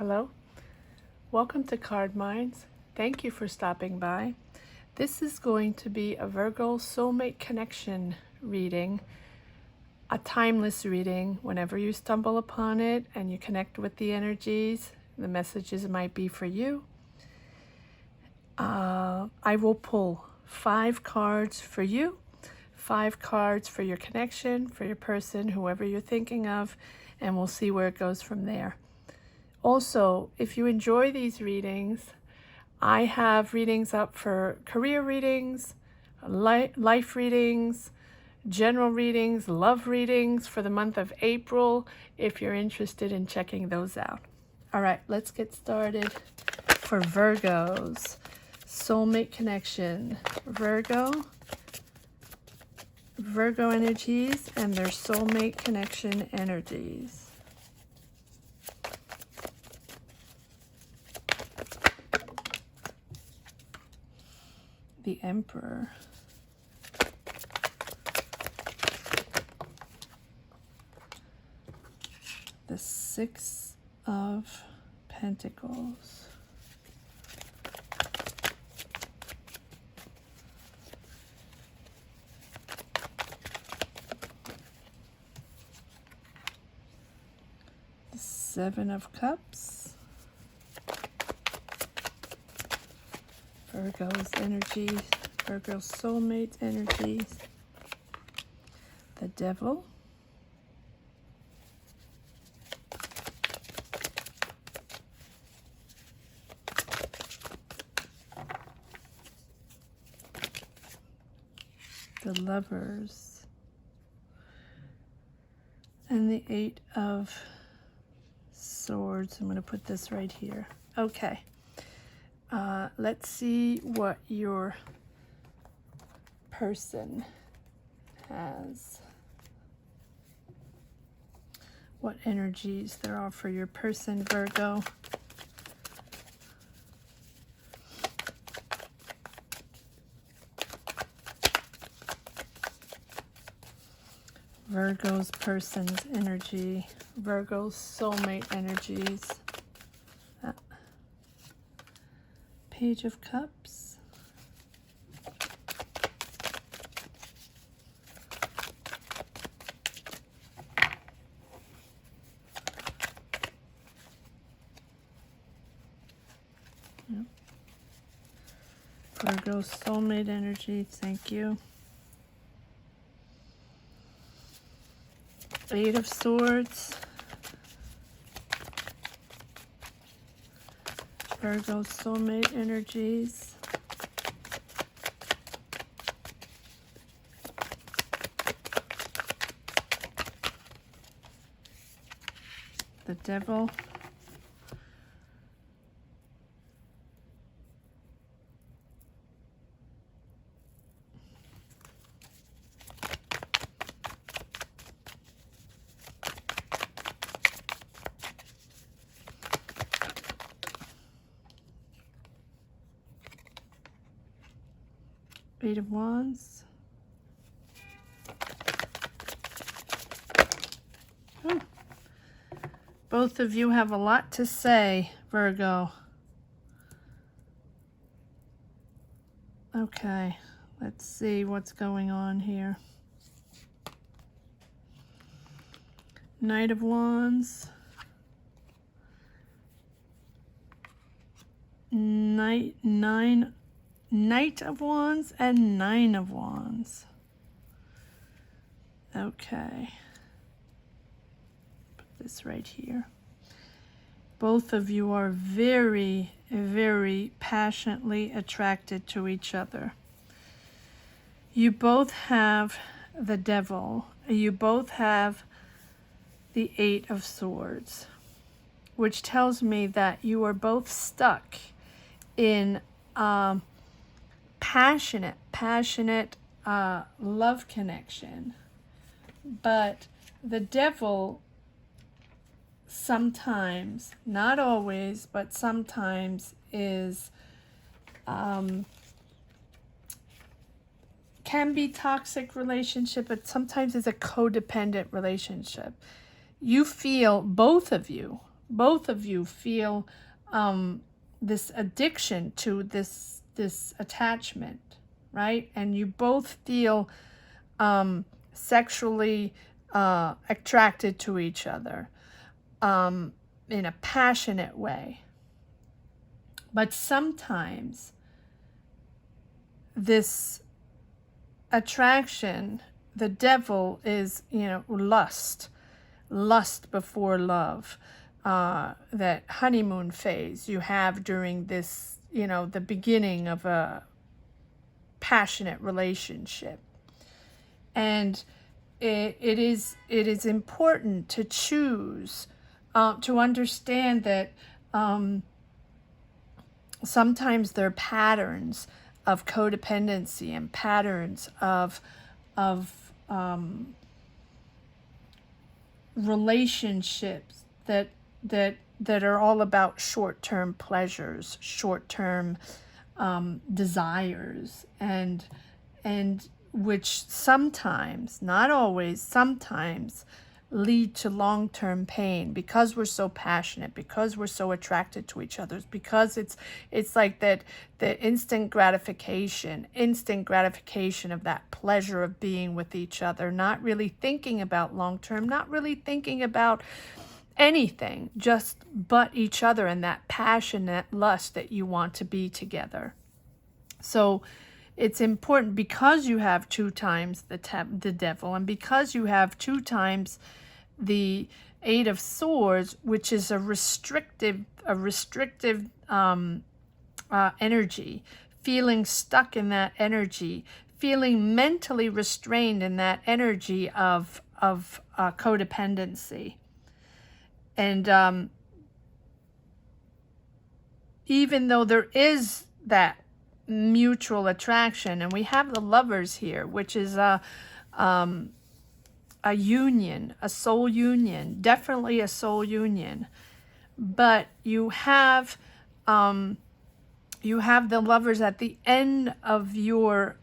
Hello, welcome to Card Minds. Thank you for stopping by. This is going to be a Virgo Soulmate Connection reading, a timeless reading. Whenever you stumble upon it and you connect with the energies, the messages might be for you. I will pull 5 cards for you, 5 cards for your connection, for your person, whoever you're thinking of, and we'll see where it goes from there. Also, if you enjoy these readings, I have readings up for career readings, life readings, general readings, love readings for the month of April, if you're interested in checking those out. All right, let's get started for Virgos. Soulmate connection. Virgo energies and their soulmate connection energies. The Emperor. The 6 of Pentacles. The 7 of Cups. Virgo's energies, Virgo's soulmate energies, the Devil, the Lovers, and the 8 of Swords. I'm going to put this right here. Okay. Let's see what your person has. What energies there are for your person, Virgo. Virgo's person's energy. Virgo's soulmate energies. Page of Cups. Yep. Virgo's soulmate energy, thank you. 8 of Swords. Virgo's soulmate energies. The Devil. Eight of Wands. Both of you have a lot to say, Virgo. Okay, let's see what's going on here. Knight of Wands. Knight of Wands and 9 of Wands. Okay. Put this right here. Both of you are very, very passionately attracted to each other. You both have the Devil. You both have the 8 of Swords, which tells me that you are both stuck in passionate love connection. But the Devil sometimes, not always, but sometimes is can be toxic relationship, but sometimes it's a codependent relationship. You feel, both of you both of you feel this addiction to this attachment, right? And you both feel sexually attracted to each other in a passionate way. But sometimes this attraction, the devil is, lust before love, that honeymoon phase you have during this, the beginning of a passionate relationship. And it is important to choose, to understand that sometimes there are patterns of codependency and patterns of relationships that are all about short-term pleasures, short-term desires, and which sometimes, not always, sometimes lead to long-term pain, because we're so passionate, because we're so attracted to each other, because it's like that, the instant gratification of that pleasure of being with each other, not really thinking about long-term, not really thinking about anything, just but each other, and that passion, that lust that you want to be together. So it's important, because you have 2 times the devil, and because you have 2 times the 8 of Swords, which is a restrictive energy, feeling stuck in that energy, feeling mentally restrained in that energy of codependency. And even though there is that mutual attraction, and we have the Lovers here, which is a union, a soul union, definitely a soul union, but you have the Lovers at the end of your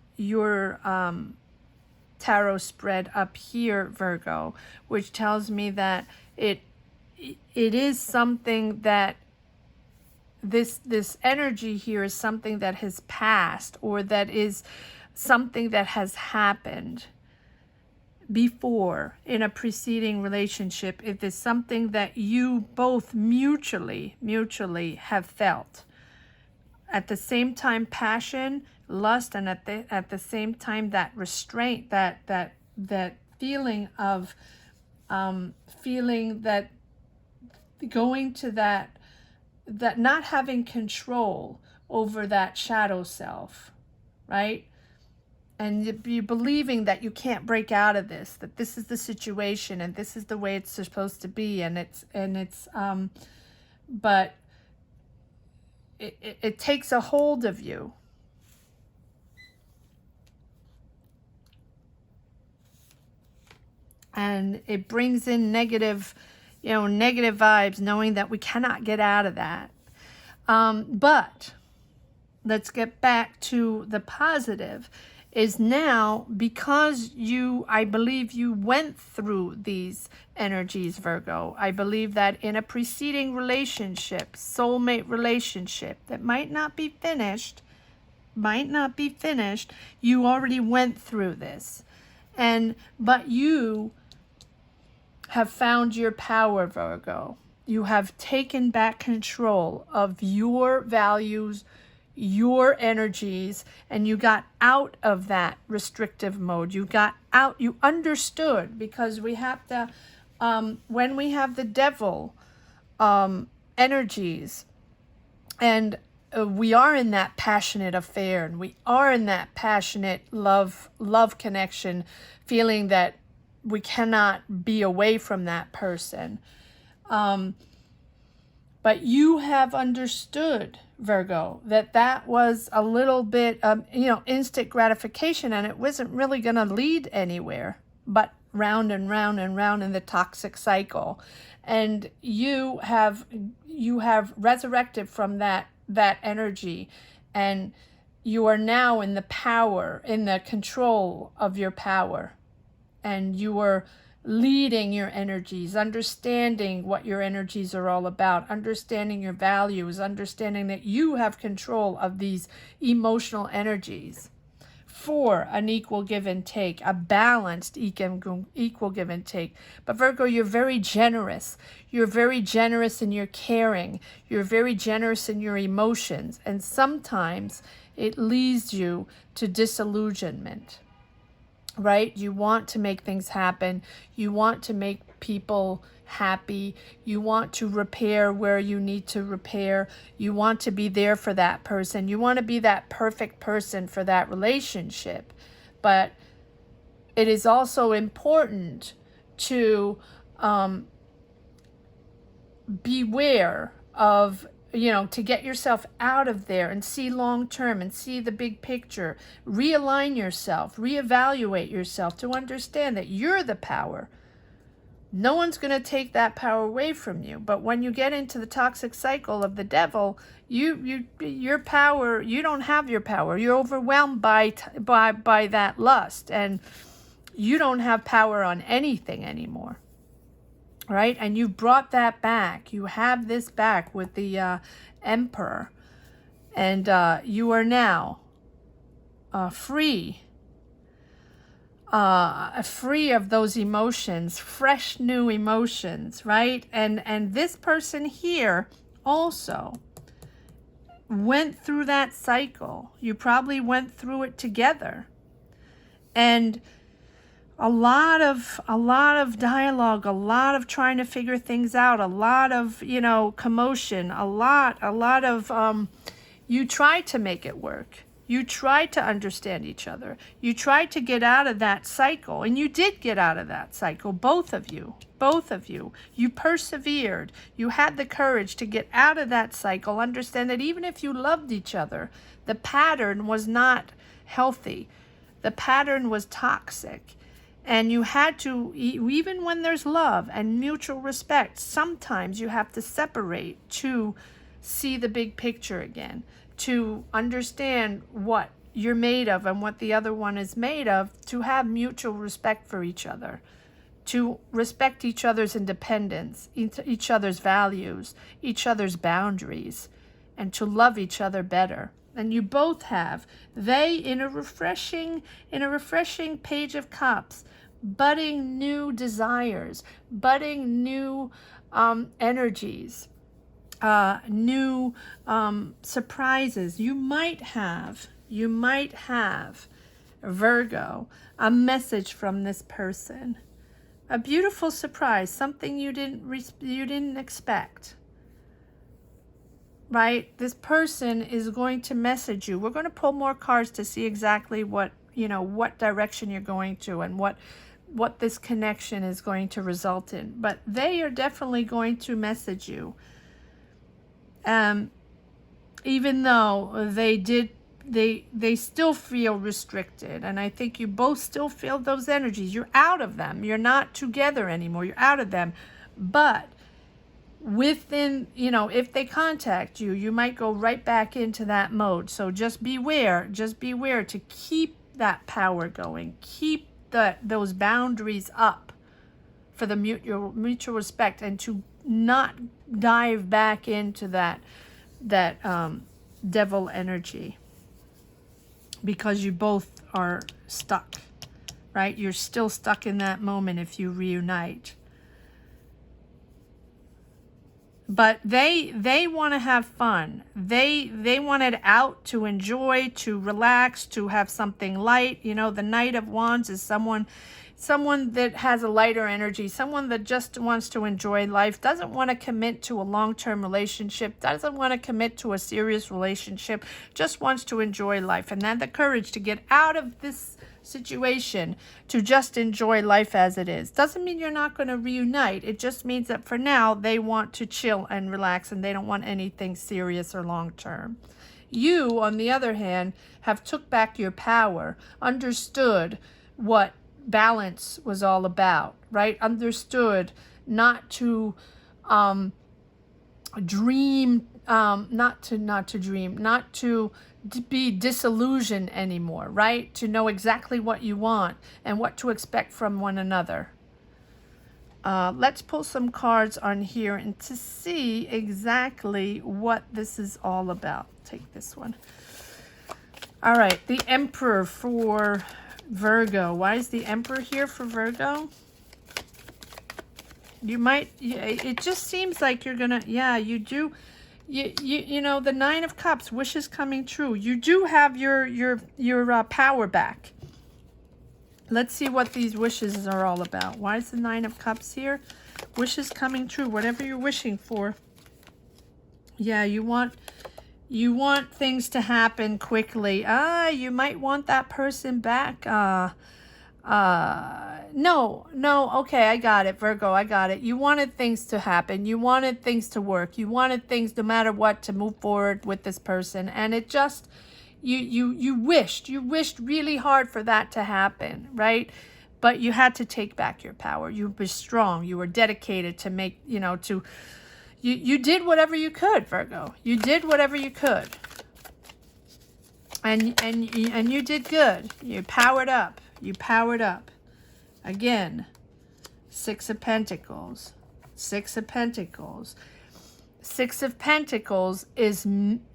tarot spread up here, Virgo, which tells me that it is something that this energy here is something that has passed, or that is something that has happened before in a preceding relationship. It is something that you both mutually have felt. At the same time, passion, lust, and at the same time, that restraint, that feeling of feeling that going to that not having control over that shadow self, right? And you believing that you can't break out of this, that this is the situation and this is the way it's supposed to be, but it takes a hold of you. And it brings in negative vibes, knowing that we cannot get out of that. But let's get back to the positive. Is now, because I believe you went through these energies, Virgo. I believe that in a preceding relationship, soulmate relationship, that might not be finished, you already went through this. But you have found your power, Virgo. You have taken back control of your values, your energies, and you got out of that restrictive mode. You got out, you understood, because we have to, when we have the devil energies, and we are in that passionate affair, and we are in that passionate love connection, feeling that we cannot be away from that person. But you have understood, Virgo, that was a little bit, instant gratification, and it wasn't really going to lead anywhere, but round and round and round in the toxic cycle. And you have resurrected from that energy, and you are now in the power, in the control of your power. And you are leading your energies, understanding what your energies are all about, understanding your values, understanding that you have control of these emotional energies. 4, an equal give and take, a balanced equal give and take. But Virgo, you're very generous. You're very generous in your caring. You're very generous in your emotions. And sometimes it leads you to disillusionment, right? You want to make things happen. You want to make people happy. You want to repair where you need to repair. You want to be there for that person. You want to be that perfect person for that relationship. But it is also important to beware of, to get yourself out of there and see long term and see the big picture. Realign yourself, reevaluate yourself to understand that you're the power. No one's going to take that power away from you. But when you get into the toxic cycle of the devil, your power, you don't have your power. You're overwhelmed by that lust, and you don't have power on anything anymore. Right? And you've brought that back. You have this back with the Emperor. And you are now free. Free of those emotions, fresh new emotions, right? And this person here also went through that cycle. You probably went through it together. And a lot of dialogue, a lot of trying to figure things out, a lot of, commotion, a lot of, you tried to make it work. You tried to understand each other. You tried to get out of that cycle, and you did get out of that cycle, both of you. You persevered. You had the courage to get out of that cycle, understand that even if you loved each other, the pattern was not healthy. The pattern was toxic. And you had to, even when there's love and mutual respect, sometimes you have to separate to see the big picture again, to understand what you're made of and what the other one is made of, to have mutual respect for each other, to respect each other's independence, each other's values, each other's boundaries, and to love each other better. And you both have. They, in a refreshing Page of Cups, budding new desires, budding new energies, new surprises. You might have, Virgo, a message from this person, a beautiful surprise, something you didn't expect. Right? This person is going to message you. We're going to pull more cards to see exactly what direction you're going to and what this connection is going to result in. But they are definitely going to message you. Even though they still feel restricted. And I think you both still feel those energies. You're out of them. You're not together anymore. You're out of them. But within, if they contact you, you might go right back into that mode. So just beware to keep that power going. Keep those boundaries up for the mutual respect, and to not dive back into that devil energy, because you both are stuck, right? You're still stuck in that moment if you reunite. But they want to have fun. They want it out to enjoy, to relax, to have something light. The Knight of Wands is someone that has a lighter energy, someone that just wants to enjoy life, doesn't want to commit to a long-term relationship, doesn't want to commit to a serious relationship, just wants to enjoy life. And then the courage to get out of this situation, to just enjoy life as it is. Doesn't mean you're not going to reunite. It just means that for now they want to chill and relax, and they don't want anything serious or long-term. You, on the other hand, have took back your power, understood what balance was all about, right? Understood not to dream, not to be disillusioned anymore, right? To know exactly what you want and what to expect from one another. Let's pull some cards on here and to see exactly what this is all about. Take this one. All right, the Emperor for Virgo. Why is the Emperor here for Virgo? You might, it just seems like you're gonna, yeah, you do, you know, the Nine of Cups, wishes coming true. You do have your power back. Let's see what these wishes are all about. Why is the Nine of Cups here? Wishes coming true, whatever you're wishing for. Yeah, you want things to happen quickly. You might want that person back. No, okay, I got it, Virgo, I got it. You wanted things to happen. You wanted things to work. You wanted things, no matter what, to move forward with this person. And it just, you wished really hard for that to happen, right? But you had to take back your power. You were strong. You were dedicated to make, you know, you did whatever you could, Virgo. You did whatever you could. And you did good. You powered up. You powered up. Again, Six of Pentacles. Six of Pentacles. Six of Pentacles is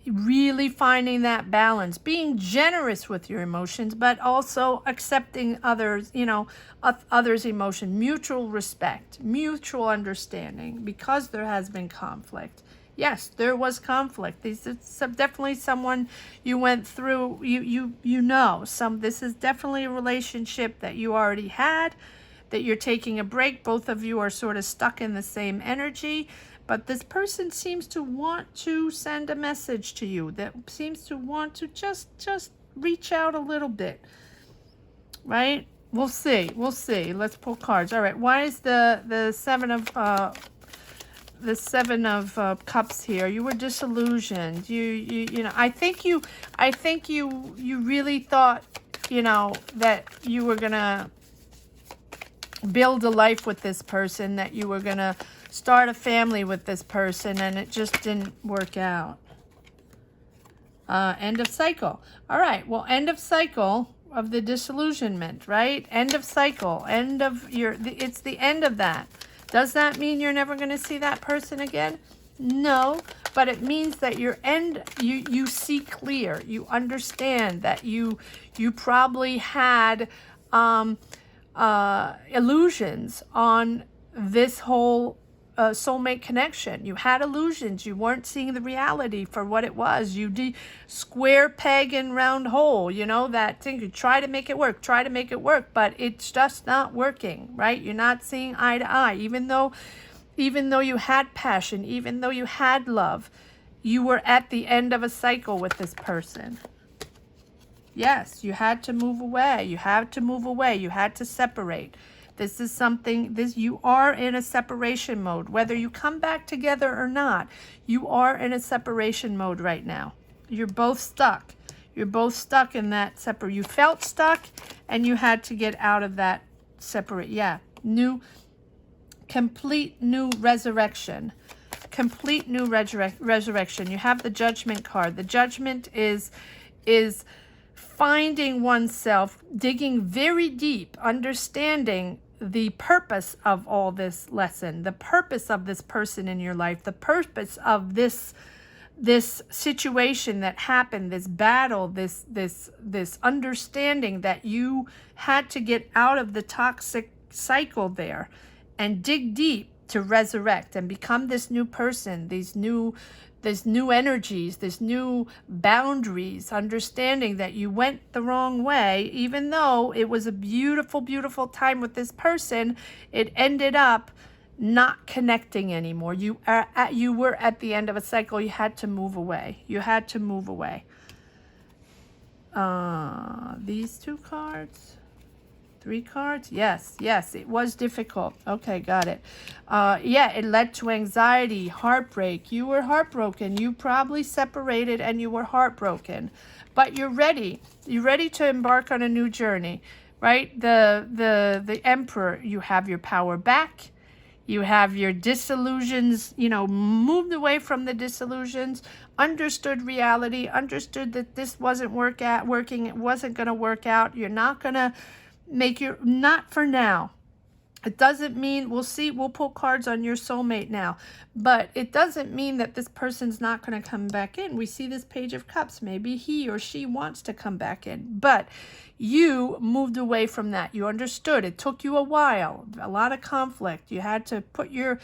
really finding that balance, being generous with your emotions, but also accepting others, you know, others' emotion, mutual respect, mutual understanding, because there has been conflict. Yes, there was conflict. This is definitely someone you went through. You know, this is definitely a relationship that you already had, that you're taking a break. Both of you are sort of stuck in the same energy, but this person seems to want to send a message to you, that seems to want to just reach out a little bit, right? We'll see. We'll see. Let's pull cards. All right. Why is the Seven of Cups here? You were disillusioned. You know, I think you really thought, you know, that you were gonna build a life with this person, that you were gonna start a family with this person, and it just didn't work out. End of cycle. All right, well, end of cycle of the disillusionment, right? End of cycle, end of it's the end of that. Does that mean you're never going to see that person again? No, but it means that you see clear. You understand that you probably had illusions on this whole soulmate connection. You had illusions. You weren't seeing the reality for what it was. You square peg and round hole, you know, that thing. You try to make it work, but it's just not working, right? You're not seeing eye to eye. Even though you had passion, even though you had love, you were at the end of a cycle with this person. Yes, you had to move away. You had to move away. You had to separate. This is something, you are in a separation mode. Whether you come back together or not, you are in a separation mode right now. You're both stuck. You're both stuck in that separate. You felt stuck and you had to get out of that separate. Yeah, complete new resurrection. Complete new resurrection. You have the Judgment card. The Judgment is finding oneself, digging very deep, understanding the purpose of all this lesson, the purpose of this person in your life, the purpose of this situation that happened, this battle, this understanding that you had to get out of the toxic cycle there and dig deep to resurrect and become this new person, these new energies, this new boundaries, understanding that you went the wrong way. Even though it was a beautiful, beautiful time with this person, it ended up not connecting anymore. You were at the end of a cycle. You had to move away. You had to move away. These two cards. 3 cards? Yes, it was difficult. Okay, got it. Yeah, it led to anxiety, heartbreak. You were heartbroken. You probably separated and you were heartbroken. But you're ready. You're ready to embark on a new journey, right? The Emperor, you have your power back. You have your disillusions, you know, moved away from the disillusions, understood reality, understood that this wasn't working, it wasn't going to work out. You're not going to not for now. It doesn't mean, we'll see, we'll pull cards on your soulmate now, but it doesn't mean that this person's not going to come back in. We see this Page of Cups. Maybe he or she wants to come back in, but you moved away from that. You understood. It took you a while, a lot of conflict. You had to put your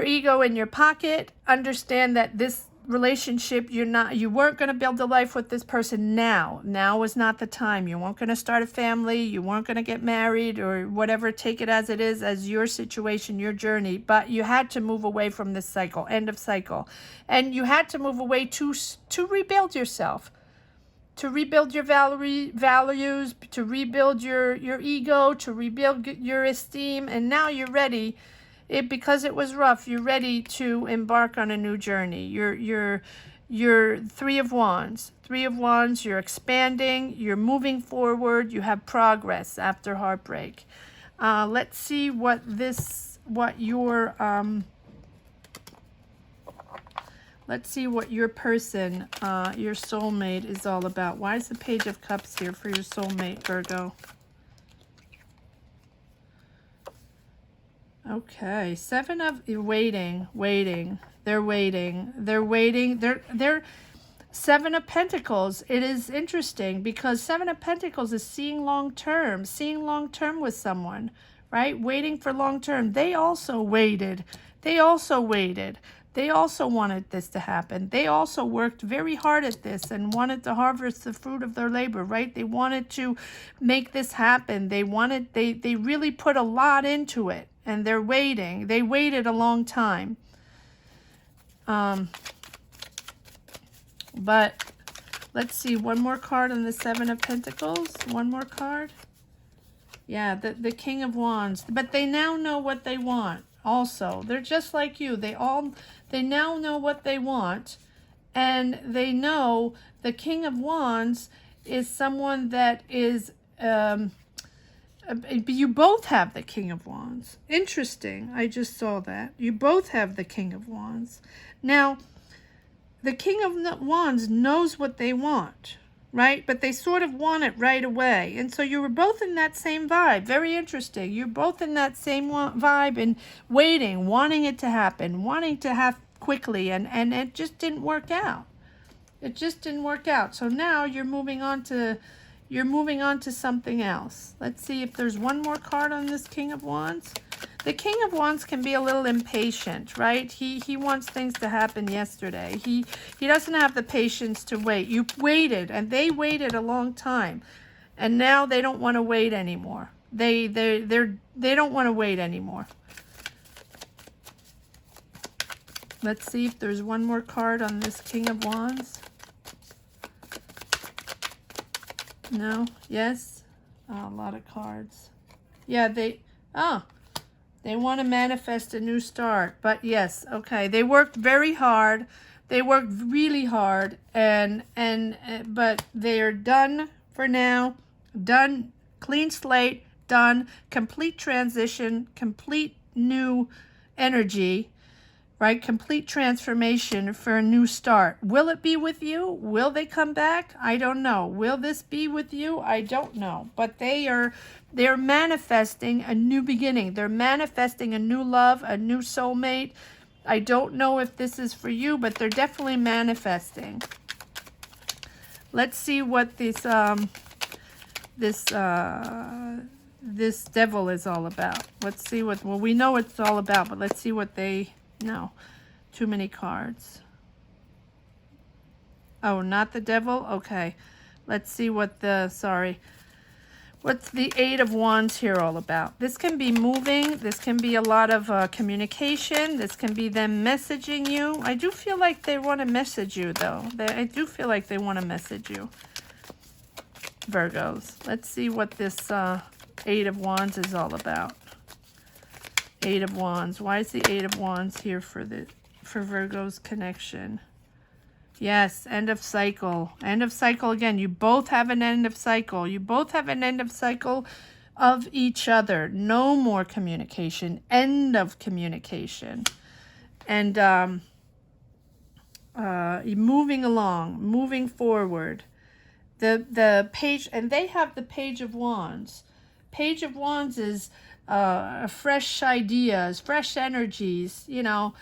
ego in your pocket, understand that this relationship, you weren't going to build a life with this person now. Now was not the time. You weren't going to start a family. You weren't going to get married or whatever. Take it as it is, as your situation, your journey. But you had to move away from this cycle, end of cycle. And you had to move away to rebuild yourself, to rebuild your values, to rebuild your ego, to rebuild your esteem. And now you're ready. Because it was rough, you're ready to embark on a new journey. You're Three of Wands. Three of Wands, you're expanding, you're moving forward, you have progress after heartbreak. Let's see what your person, your soulmate is all about. Why is the Page of Cups here for your soulmate, Virgo? Okay, Seven of waiting. They're waiting. They're Seven of Pentacles. It is interesting because Seven of Pentacles is seeing long term with someone, right? Waiting for long term. They also waited. They also wanted this to happen. They also worked very hard at this and wanted to harvest the fruit of their labor, right? They wanted to make this happen. They really put a lot into it. And they're waiting. They waited a long time. But let's see. One more card on the Seven of Pentacles. One more card. Yeah, the King of Wands. But they now know what they want also. They're just like you. They now know what they want. And they know the King of Wands is someone that is... you both have the King of Wands. Interesting. I just saw that. You both have the King of Wands. Now, the King of Wands knows what they want, right? But they sort of want it right away. And so you were both in that same vibe. Very interesting. You're both in that same vibe and waiting, wanting it to happen, wanting to have quickly. And it just didn't work out. It just didn't work out. So now you're moving on to something else. Let's see if there's one more card on this King of Wands. The King of Wands can be a little impatient, right? He wants things to happen yesterday. He doesn't have the patience to wait. You waited, and they waited a long time, and now they don't want to wait anymore. They don't want to wait anymore. Let's see if there's one more card on this King of Wands. No? Yes? Oh, a lot of cards. Yeah, they want to manifest a new start. But yes, okay. They worked very hard. They worked really hard. But they are done for now. Done. Clean slate. Done. Complete transition. Complete new energy. Right? Complete transformation for a new start. Will it be with you? Will they come back? I don't know. Will this be with you? I don't know. But they're manifesting a new beginning. They're manifesting a new love, a new soulmate. I don't know if this is for you, but they're definitely manifesting. Let's see what this devil is all about. Let's see what, well, we know what it's all about, but let's see what they... No, too many cards. Oh, not the devil? Okay. Let's see what what's the Eight of Wands here all about? This can be moving. This can be a lot of communication. This can be them messaging you. I do feel like they want to message you, though. I do feel like they want to message you, Virgos. Let's see what this Eight of Wands is all about. Eight of Wands. Why is the Eight of Wands here for Virgo's connection? Yes, end of cycle. End of cycle again. You both have an end of cycle. You both have an end of cycle of each other. No more communication. End of communication. And moving along, moving forward. The page, and they have the Page of Wands. Page of Wands is fresh ideas, fresh energies, you know,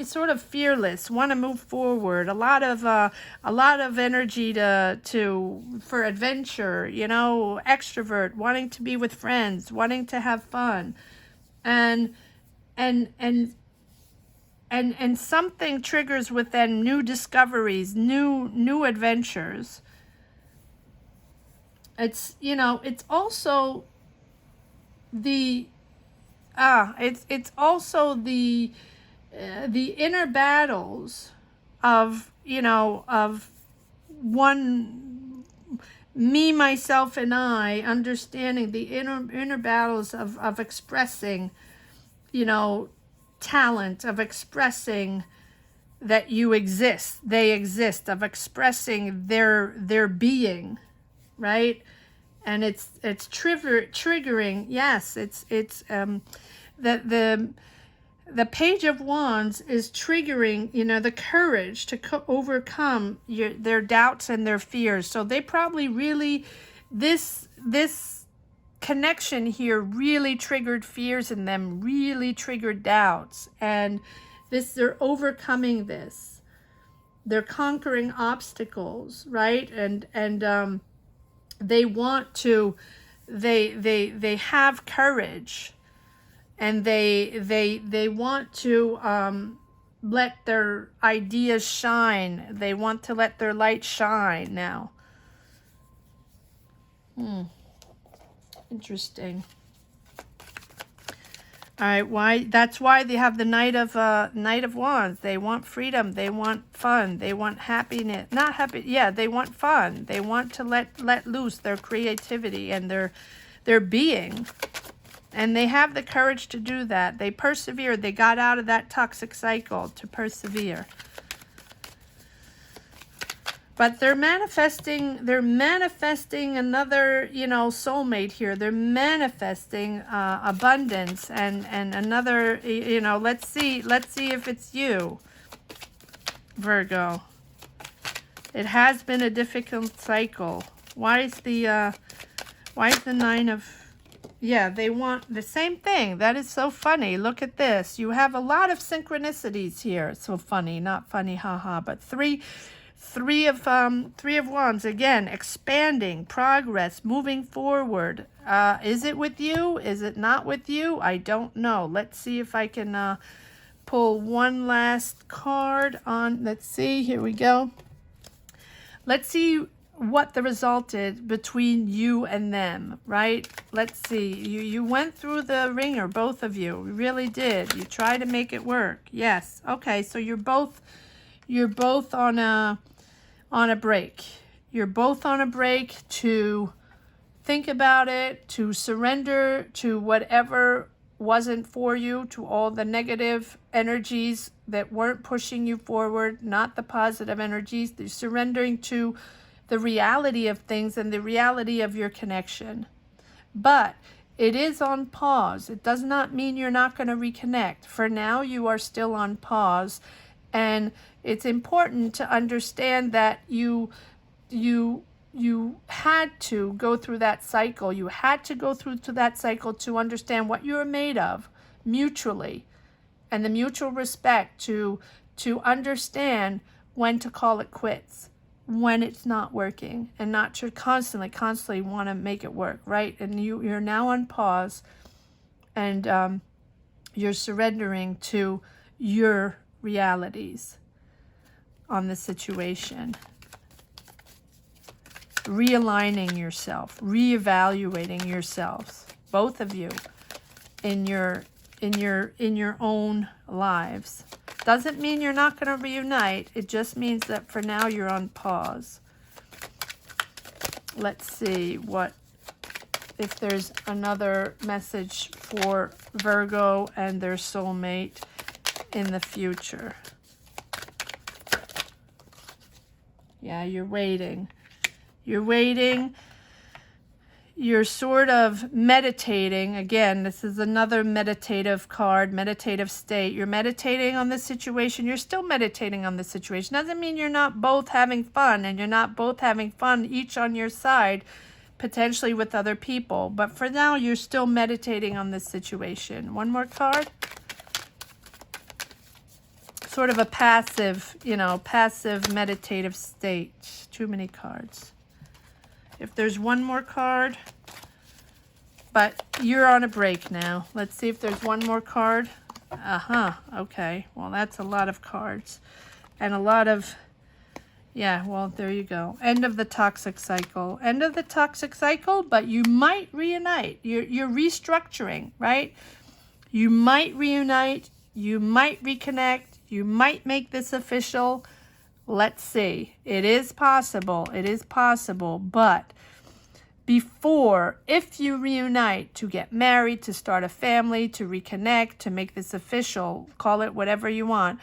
sort of fearless, want to move forward, a lot of energy for adventure, you know, extrovert, wanting to be with friends, wanting to have fun, and something triggers within new discoveries, new adventures. It's, you know, it's also the it's also the inner battles of, you know, of one, me, myself, and I, understanding the inner battles of expressing, you know, talent, of expressing that you exist, they exist, of expressing their being, right? And it's triggering. Yes, it's the Page of Wands is triggering, you know, the courage to overcome their doubts and their fears. So they probably really, this connection here really triggered fears in them, really triggered doubts, and they're overcoming this. They're conquering obstacles, right? And they want to, they have courage, and they want to let their ideas shine. They want to let their light shine now. Interesting. All right, that's why they have the Knight of Wands. They want freedom. They want fun. They want happiness. Not happy. Yeah, they want fun. They want to let loose their creativity and their being. And they have the courage to do that. They persevered. They got out of that toxic cycle to persevere. But they're manifesting another, you know, soulmate here. They're manifesting abundance and another, you know, let's see if it's you, Virgo. It has been a difficult cycle. Why is the Nine of, yeah, they want the same thing. That is so funny. Look at this. You have a lot of synchronicities here. So funny, not funny, haha, but three of Wands, again, expanding, progress, moving forward. Is it with you? Is it not with you? I don't know. Let's see if I can pull one last card on. Let's see. Here we go. Let's see what the result is between you and them, right? Let's see. You went through the ringer, both of you. You really did. You tried to make it work. Yes. Okay, so you're both on a break. You're both on a break to think about it, to surrender to whatever wasn't for you, to all the negative energies that weren't pushing you forward, not the positive energies. They're surrendering to the reality of things and the reality of your connection. But it is on pause. It does not mean you're not going to reconnect. For now, you are still on pause. And it's important to understand that you had to go through that cycle. You had to go through to that cycle to understand what you're made of mutually, and the mutual respect to understand when to call it quits, when it's not working, and not to constantly want to make it work, right? And you're now on pause, and you're surrendering to your realities on the situation, realigning yourself, reevaluating yourselves, both of you, in your own lives. Doesn't mean you're not going to reunite. It just means that for now you're on pause. Let's see if there's another message for Virgo and their soulmate in the future. Yeah, you're waiting. You're waiting. You're sort of meditating. Again, this is another meditative card, meditative state. You're meditating on the situation. You're still meditating on the situation. Doesn't mean you're not both having fun, and you're not both having fun each on your side. potentially with other people. But for now, you're still meditating on this situation. One more card. Sort of a passive, you know, passive meditative state. Too many cards. If there's one more card, but you're on a break now. Let's see if there's one more card. Okay. Well, that's a lot of cards. And a lot of, yeah, well, there you go. End of the toxic cycle. End of the toxic cycle, but you might reunite. You're restructuring, right? You might reunite. You might reconnect. You might make this official. Let's see. It is possible. It is possible. But before, if you reunite to get married, to start a family, to reconnect, to make this official, call it whatever you want,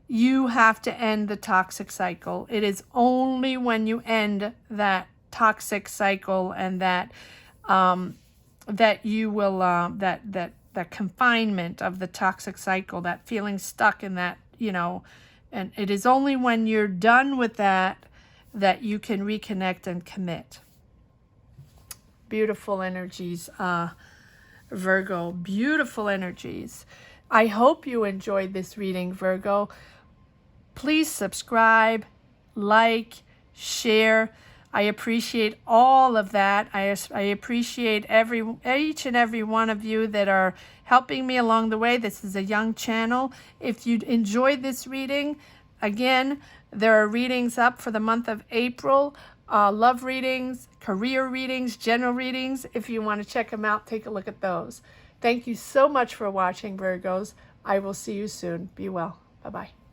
you have to end the toxic cycle. It is only when you end that toxic cycle and that that you will that confinement of the toxic cycle, that feeling stuck in that, you know, and it is only when you're done with that that you can reconnect and commit. Beautiful energies, Virgo. Beautiful energies. I hope you enjoyed this reading, Virgo. Please subscribe, like, share. I appreciate all of that. I appreciate each and every one of you that are helping me along the way. This is a young channel. If you enjoyed this reading, again, there are readings up for the month of April. Love readings, career readings, general readings. If you want to check them out, take a look at those. Thank you so much for watching, Virgos. I will see you soon. Be well. Bye-bye.